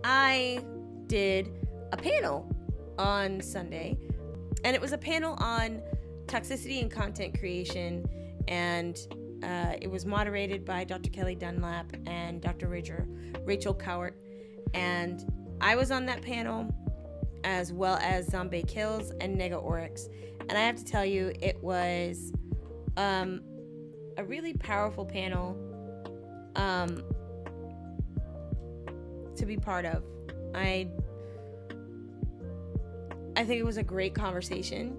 I did a panel on Sunday, and it was a panel on toxicity and content creation, and it was moderated by Dr. Kelly Dunlap and Dr. Rachel Cowart, and I was on that panel, as well as Zombaekills and Negaoryx. And I have to tell you, it was a really powerful panel to be part of. I think it was a great conversation.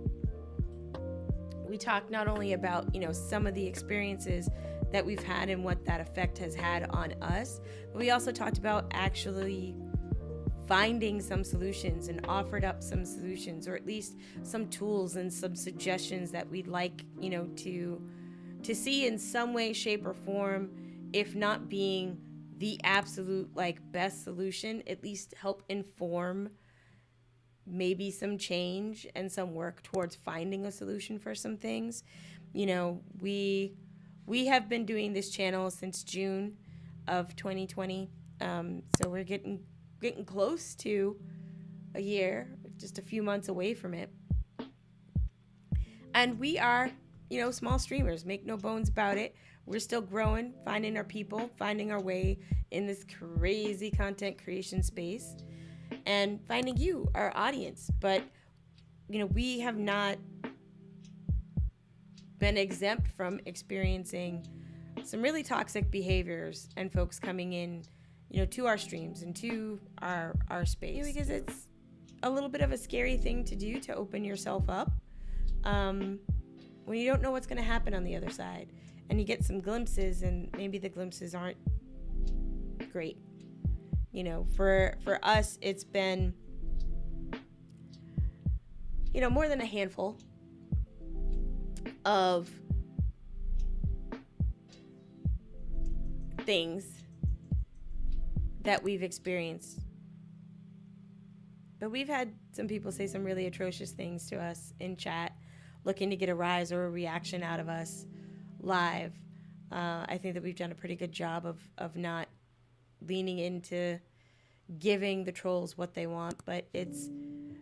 We talked not only about, some of the experiences that we've had and what that effect has had on us, but we also talked about actually finding some solutions and offered up some solutions, or at least some tools and some suggestions that we'd like, to see in some way, shape, or form, if not being the absolute best solution, at least help inform maybe some change and some work towards finding a solution for some things. We have been doing this channel since June of 2020, so we're getting close to a year, just a few months away from it. And we are, small streamers, make no bones about it. We're still growing, finding our people, finding our way in this crazy content creation space, and finding you, our audience. But, we have not been exempt from experiencing some really toxic behaviors and folks coming in, to our streams and to our space. Because it's a little bit of a scary thing to do, to open yourself up when you don't know what's going to happen on the other side. And you get some glimpses, and maybe the glimpses aren't great. For us, it's been, more than a handful of things that we've experienced. But we've had some people say some really atrocious things to us in chat, looking to get a rise or a reaction out of us live. I think that we've done a pretty good job of not leaning into giving the trolls what they want, but it's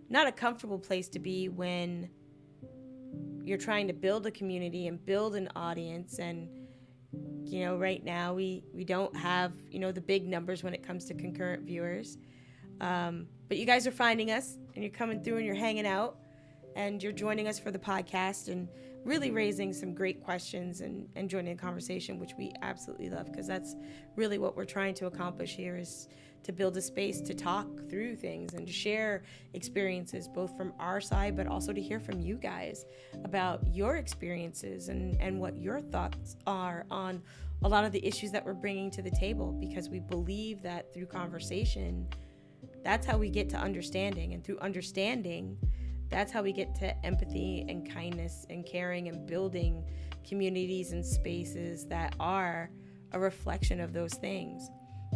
not a comfortable place to be when you're trying to build a community and build an audience. And right now we don't have the big numbers when it comes to concurrent viewers, but you guys are finding us, and you're coming through, and you're hanging out, and you're joining us for the podcast, and really raising some great questions and joining the conversation, which we absolutely love, because that's really what we're trying to accomplish here, is to build a space to talk through things and to share experiences, both from our side, but also to hear from you guys about your experiences and what your thoughts are on a lot of the issues that we're bringing to the table, because we believe that through conversation, that's how we get to understanding, and through understanding, that's how we get to empathy and kindness and caring and building communities and spaces that are a reflection of those things.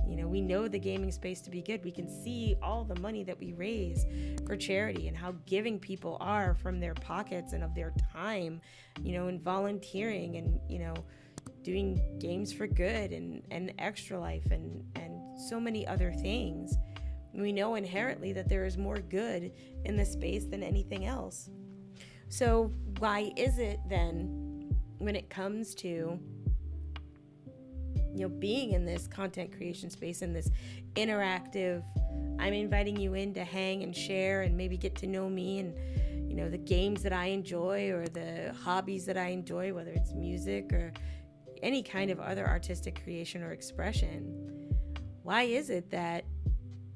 We know the gaming space to be good. We can see all the money that we raise for charity, and how giving people are from their pockets and of their time, and volunteering, and, doing games for good and Extra Life and so many other things. We know inherently that there is more good in the space than anything else. So why is it then, when it comes to being in this content creation space, in this interactive, I'm inviting you in to hang and share and maybe get to know me and the games that I enjoy, or the hobbies that I enjoy, whether it's music or any kind of other artistic creation or expression, why is it that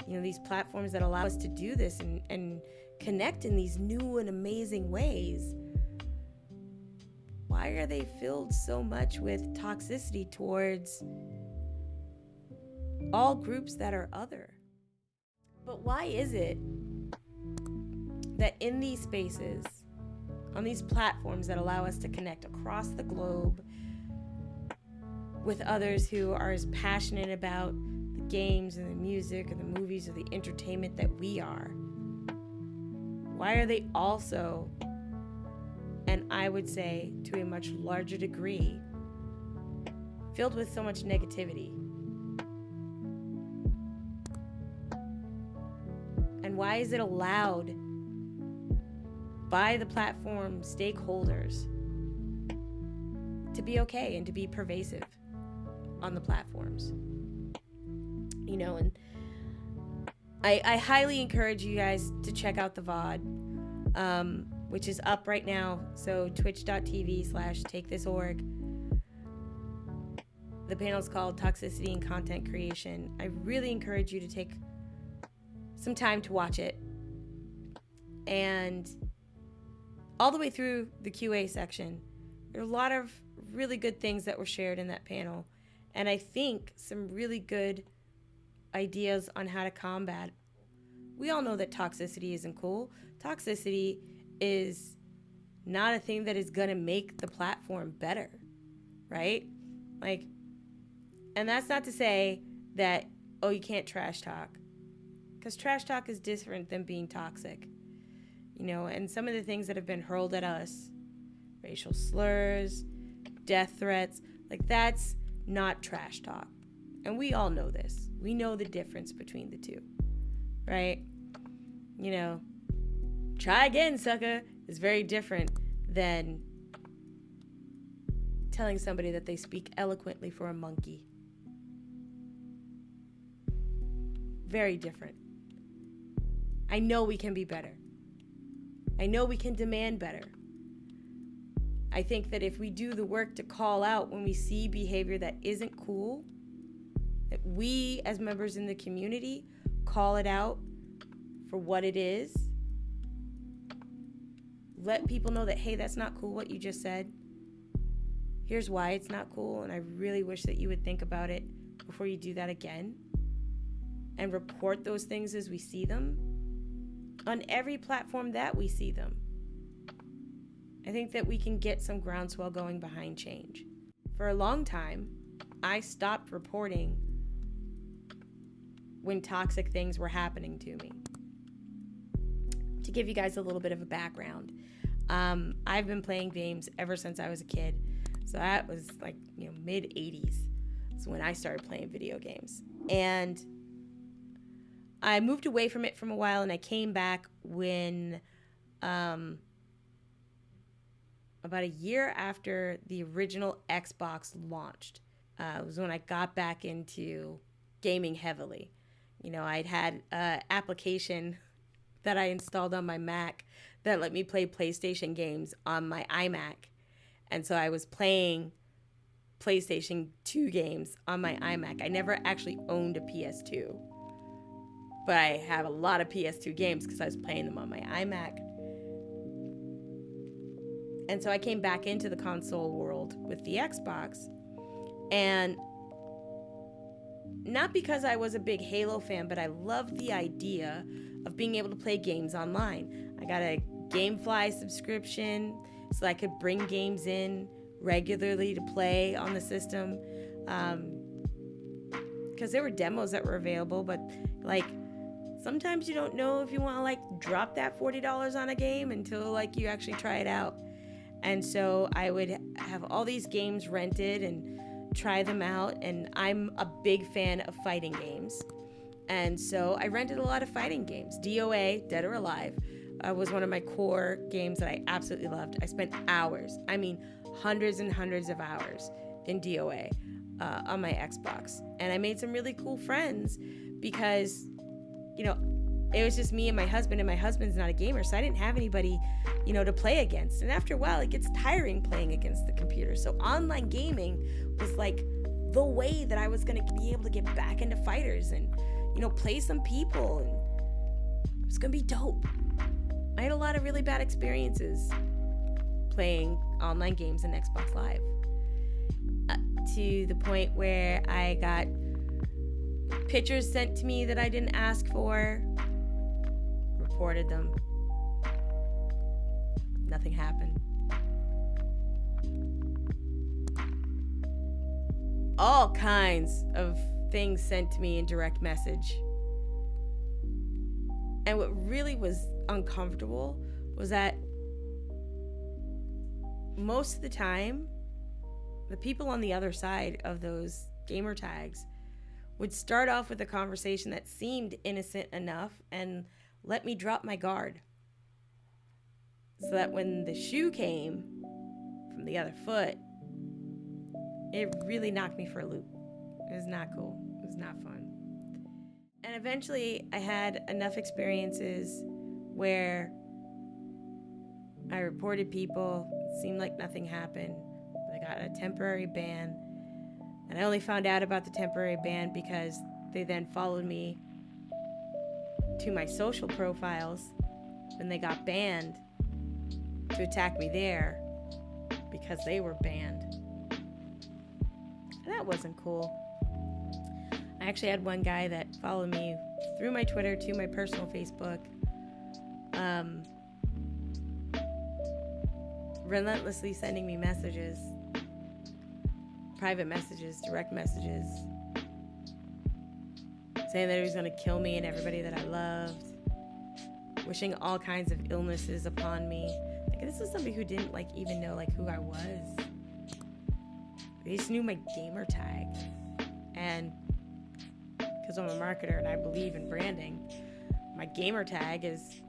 these platforms that allow us to do this and connect in these new and amazing ways, why are they filled so much with toxicity towards all groups that are other? But why is it that in these spaces, on these platforms that allow us to connect across the globe with others who are as passionate about the games and the music and the movies or the entertainment that we are, why are they also, and I would say to a much larger degree, filled with so much negativity? And why is it allowed by the platform stakeholders to be okay and to be pervasive on the platforms? You know, and I highly encourage you guys to check out the VOD, which is up right now. So twitch.tv/takethisorg. The panel is called Toxicity and Content Creation. I really encourage you to take some time to watch it. And all the way through the QA section, there are a lot of really good things that were shared in that panel. And I think some really good ideas on how to combat. We all know that toxicity isn't cool. Toxicity is not a thing that is going to make the platform better, right? Like, and that's not to say that, oh, you can't trash talk, because trash talk is different than being toxic, you know. And some of the things that have been hurled at us, racial slurs, death threats, like, that's not trash talk. And we all know this. We know the difference between the two, right? You know, try again, sucker, is very different than telling somebody that they speak eloquently for a monkey. Very different. I know we can be better. I know we can demand better. I think that if we do the work to call out when we see behavior that isn't cool, that we as members in the community call it out for what it is, let people know that, hey, that's not cool what you just said. Here's why it's not cool, and I really wish that you would think about it before you do that again. And report those things as we see them on every platform that we see them. I think that we can get some groundswell going behind change. For a long time, I stopped reporting when toxic things were happening to me. To give you guys a little bit of a background, I've been playing games ever since I was a kid. So that was like, you know, mid-80s. That's when I started playing video games. And I moved away from it from a while, and I came back when about a year after the original Xbox launched. It was when I got back into gaming heavily. You know, I'd had an application that I installed on my Mac that let me play PlayStation games on my iMac. And so I was playing PlayStation 2 games on my iMac. I never actually owned a PS2. But I have a lot of PS2 games because I was playing them on my iMac. And so I came back into the console world with the Xbox. And not because I was a big Halo fan, but I loved the idea of being able to play games online. I got a GameFly subscription so I could bring games in regularly to play on the system. Because there were demos that were available, but like, sometimes you don't know if you want to like drop that $40 on a game until like you actually try it out. And so I would have all these games rented and try them out. And I'm a big fan of fighting games. And so I rented a lot of fighting games. DOA, Dead or Alive, was one of my core games that I absolutely loved. I spent hours, I mean hundreds and hundreds of hours in DOA on my Xbox. And I made some really cool friends because, you know, it was just me and my husband's not a gamer, so I didn't have anybody, you know, to play against. And after a while, it gets tiring playing against the computer. So online gaming was like the way that I was going to be able to get back into fighters and, you know, play some people. And it was going to be dope. I had a lot of really bad experiences playing online games in Xbox Live. To the point where I got pictures sent to me that I didn't ask for, reported them. Nothing happened. All kinds of things sent to me in direct message. And what really was uncomfortable was that most of the time, the people on the other side of those gamer tags would start off with a conversation that seemed innocent enough and let me drop my guard. So that when the shoe came from the other foot, it really knocked me for a loop. It was not cool. It was not fun. And eventually I had enough experiences where I reported people. It seemed like nothing happened. I got a temporary ban. And I only found out about the temporary ban because they then followed me to my social profiles when they got banned to attack me there because they were banned. And that wasn't cool. I actually had one guy that followed me through my Twitter to my personal Facebook, relentlessly sending me messages, private messages, direct messages, saying that he was going to kill me and everybody that I loved, wishing all kinds of illnesses upon me. Like, this is somebody who didn't even know who I was. They just knew my gamer tag. And because I'm a marketer and I believe in branding, my gamer tag is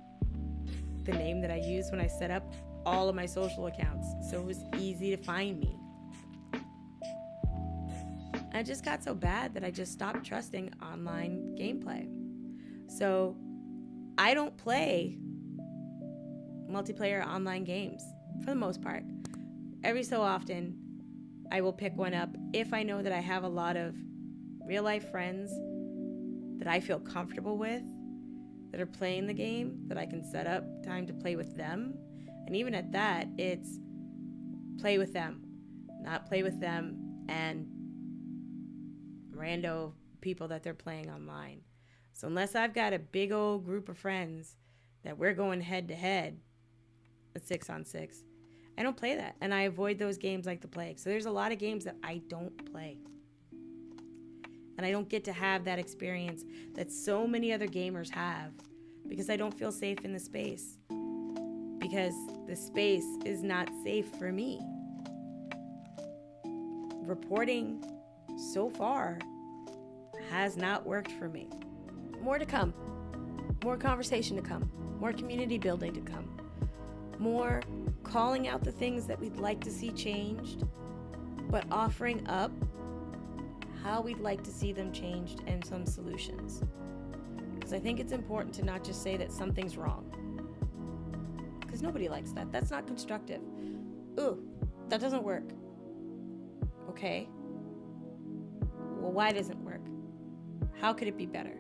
the name that I use when I set up all of my social accounts, so it was easy to find me. I just got so bad that I just stopped trusting online gameplay. So I don't play multiplayer online games for the most part. Every so often, I will pick one up if I know that I have a lot of real life friends that I feel comfortable with that are playing the game, that I can set up time to play with them. And even at that, it's play with them, not play with them and rando people that they're playing online. So unless I've got a big old group of friends that we're going head to head, a 6-on-6, I don't play that. And I avoid those games like the plague. So there's a lot of games that I don't play. And I don't get to have that experience that so many other gamers have because I don't feel safe in the space. Because the space is not safe for me. Reporting so far has not worked for me. More to come. More conversation to come. More community building to come. More calling out the things that we'd like to see changed, but offering up how we'd like to see them changed and some solutions. Because I think it's important to not just say that something's wrong. Because nobody likes that. That's not constructive. Ooh, that doesn't work. Okay. Well, why doesn't it work? How could it be better?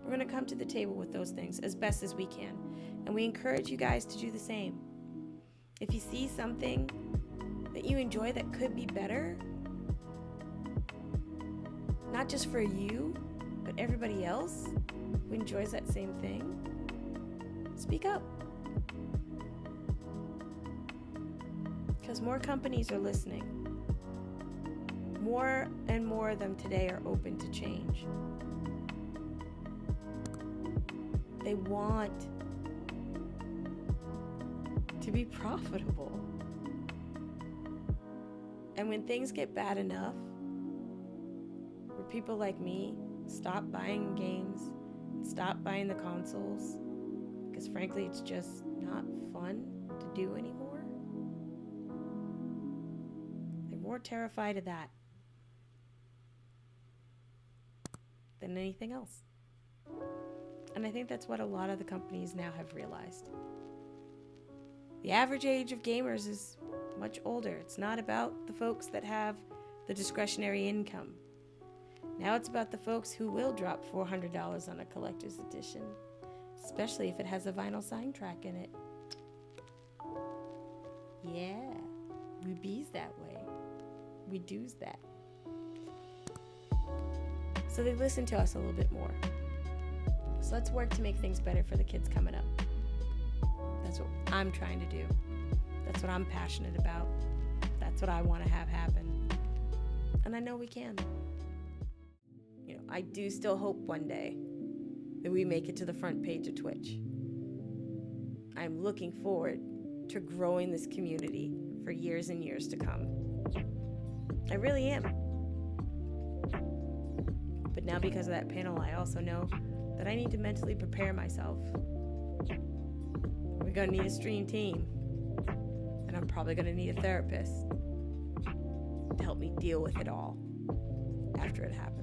We're going to come to the table with those things as best as we can. And we encourage you guys to do the same. If you see something that you enjoy that could be better, not just for you, but everybody else who enjoys that same thing, speak up. Because more companies are listening. More and more of them today are open to change. They want to be profitable. And when things get bad enough, where people like me stop buying games, stop buying the consoles, because frankly it's just not fun to do anymore, they're more terrified of that than anything else. And I think that's what a lot of the companies now have realized. The average age of gamers is much older. It's not about the folks that have the discretionary income. Now it's about the folks who will drop $400 on a collector's edition, especially if it has a vinyl soundtrack in it. Yeah, we bees that way. We do's that. So they listen to us a little bit more. So let's work to make things better for the kids coming up. That's what I'm trying to do. That's what I'm passionate about. That's what I want to have happen. And I know we can. You know, I do still hope one day that we make it to the front page of Twitch. I'm looking forward to growing this community for years and years to come. I really am. But now because of that panel, I also know that I need to mentally prepare myself. We're going to need a stream team. And I'm probably going to need a therapist to help me deal with it all after it happens.